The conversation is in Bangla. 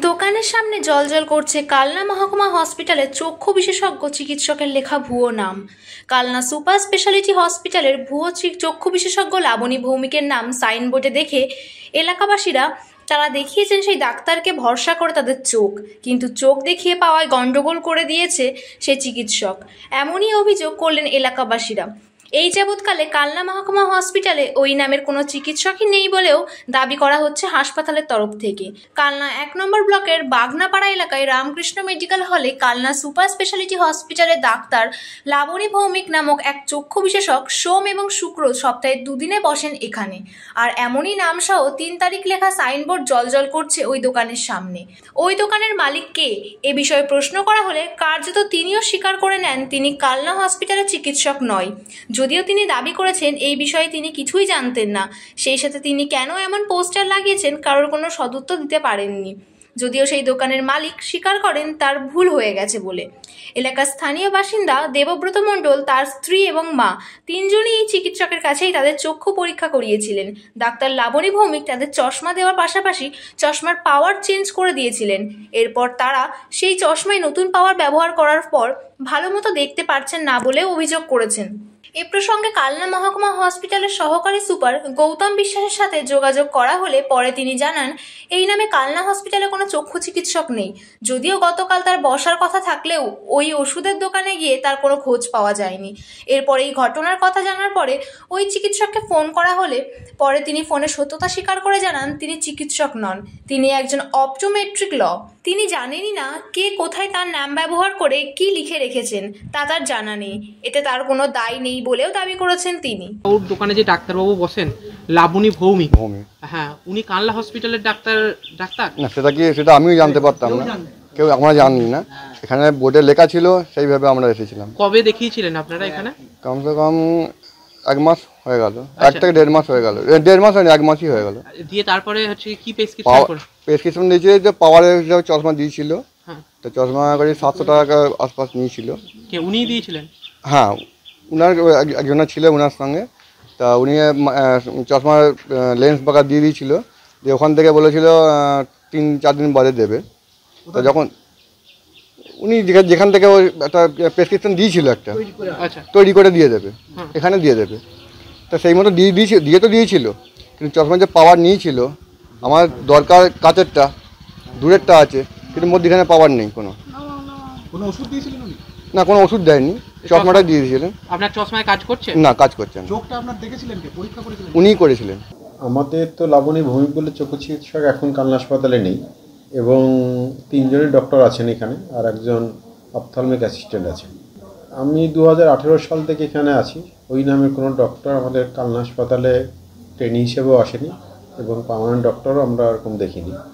দোকানের সামনে জলজল করছে কালনা মহকুমা হসপিটালের চক্ষু বিশেষজ্ঞ চিকিৎসকের লেখা ভুয়ো নাম। কালনা সুপার স্পেশালিটি হসপিটালের ভুয়ো চক্ষু বিশেষজ্ঞ লাবণী ভৌমিকের নাম সাইনবোর্ডে দেখে এলাকাবাসীরা তারা দেখিয়েছেন সেই ডাক্তারকে ভরসা করে তাদের চোখ, কিন্তু চোখ দেখিয়ে পাওয়ায় গন্ডগোল করে দিয়েছে সেই চিকিৎসক। এমনই অভিযোগ করলেন এলাকাবাসীরা। এই যাবৎকালে কালনা মহকুমা হসপিটালে ওই নামের কোনো চিকিৎসকই নেই বলেও দাবি করা হচ্ছে হাসপাতালের তরফ থেকে। কালনা 1 নম্বর ব্লকের বাগনাপাড়া এলাকায় রামকৃষ্ণ মেডিকেল হলে কালনা সুপার স্পেশালিটি হসপিটালের ডাক্তার লাবণী ভৌমিক নামক এক চক্ষু বিশেষজ্ঞ সোম এবং শুক্র সপ্তাহে 2 দিনে বসেন এখানে। আর এমনই নাম সহ 3 তারিখ লেখা সাইনবোর্ড জলজল করছে ওই দোকানের সামনে। ওই দোকানের মালিক কে এ বিষয়ে প্রশ্ন করা হলে কার্যত তিনিও স্বীকার করে নেন তিনি কালনা হসপিটালের চিকিৎসক নয়। যদিও তিনি দাবি করেছেন এই বিষয়ে তিনি কিছুই জানতেন না, সেই সাথে তিনি কেন এমন পোস্টার লাগিয়েছেন কারোর কোনো সদুত্তর দিতে পারেননি। যদিও সেই দোকানের মালিক স্বীকার করেন তার ভুল হয়ে গেছে বলে। এলাকার স্থানীয় বাসিন্দা দেবব্রত মণ্ডল, তার স্ত্রী এবং মা তিনজনই এই চিকিৎসকের কাছেই তাদের চক্ষু পরীক্ষা করিয়েছিলেন। ডাক্তার লাবণী ভৌমিক তাদের চশমা দেওয়ার পাশাপাশি চশমার পাওয়ার চেঞ্জ করে দিয়েছিলেন। এরপর তারা সেই চশমায় নতুন পাওয়ার ব্যবহার করার পর ভালো মতো দেখতে পারছেন না বলেও অভিযোগ করেছেন। এ প্রসঙ্গে কালনা মহকুমা হসপিটালের সহকারী সুপার গৌতম বিশ্বাসের সাথে যোগাযোগ করা হলে পরে তিনি জানান এই নামে কালনা হসপিটালে কোনো চক্ষু চিকিৎসক নেই। যদিও গতকাল তার বসার কথা থাকলেও ওই ওষুধের দোকানে গিয়ে তার কোনো খোঁজ পাওয়া যায়নি। এরপর এই ঘটনার কথা জানার পরে ওই চিকিৎসককে ফোন করা হলে পরে তিনি ফোনের সত্যতা স্বীকার করে জানান তিনি চিকিৎসক নন, তিনি একজন অপটোমেট্রিক ল। তিনি জানেনই না কে কোথায় তার নাম ব্যবহার করে কি লিখে রেখেছেন তা তার জানা নেই, এতে তার কোনো দায় নেই বলেও দাবি করেছেন তিনি। ওর দোকানে যে ডাক্তারবাবু বসেন লাবণী ভৌমিক, হ্যাঁ উনি কালনা হসপিটালের ডাক্তার না? সেটা আমিও জানতে পারতাম না, কেউ আমরা জানি না। এখানে বোর্ডে লেখা ছিল, সেইভাবে আমরা এসেছিলাম। কবে দেখিয়েছিলেন আপনারা এখানে? কমসে কম 1 মাস হয়ে গেল, 1 থেকে 1.5 মাস হয়ে গেল। 1.5 মাস হয়নি, 1 মাসই হয়ে গেল। দিয়ে তারপরে হচ্ছে কি প্রেসক্রিপশন দিয়েছে যে পাওয়ারের চশমা দিয়েছিল, তো চশমা করে 700 টাকা আশপাশ নিয়েছিল। কে উনি দিয়েছিলেন? হ্যাঁ, উনার একজনের ছিল উনার সঙ্গে। তা উনি চশমার লেন্স বাঁকা দিয়ে দিয়েছিল, যে ওখান থেকে বলেছিল 3-4 দিন বাদে দেবে। তো যখন উনি যেখান থেকে ওই একটা প্রেসক্রিপশন দিয়েছিল একটা তৈরি করে দিয়ে দেবে, এখানে দিয়ে দেবে। তা সেই মতো দিয়ে তো দিয়েছিল, কিন্তু চশমা যে পাওয়ার নিয়েছিল আমার দরকার কাচেরটা, দূরেরটা আছে, কিন্তু মধ্যখানে পাওয়ার নেই। কোনো ওষুধ দিয়েছিলেন না? কোনো ওষুধ দেয়নি, চশমাটা দিয়ে দিয়েছিলেন। আপনার চশমায় কাজ করছে না? কাজ করছে না। চোখটা আপনার দেখেছিলেন কে? পরীক্ষা করেছিলেন? উনিই করেছিলেন। আমাদের তো লাবণী ভৌমিক বলে চক্ষু চিকিৎসক এখন কালনা হাসপাতালে নেই, এবং 3 জনের ডক্টর আছেন এখানে, আর একজন অপথলমিক অ্যাসিস্ট্যান্ট আছেন। আমি 2018 সাল থেকে এখানে আছি। ওই নামের কোনো ডক্টর আমাদের কালনা হাসপাতালে ট্রেনি হিসেবেও আসেনি, এবং পার্মানেন্ট ডক্টরও আমরা এরকম দেখিনি।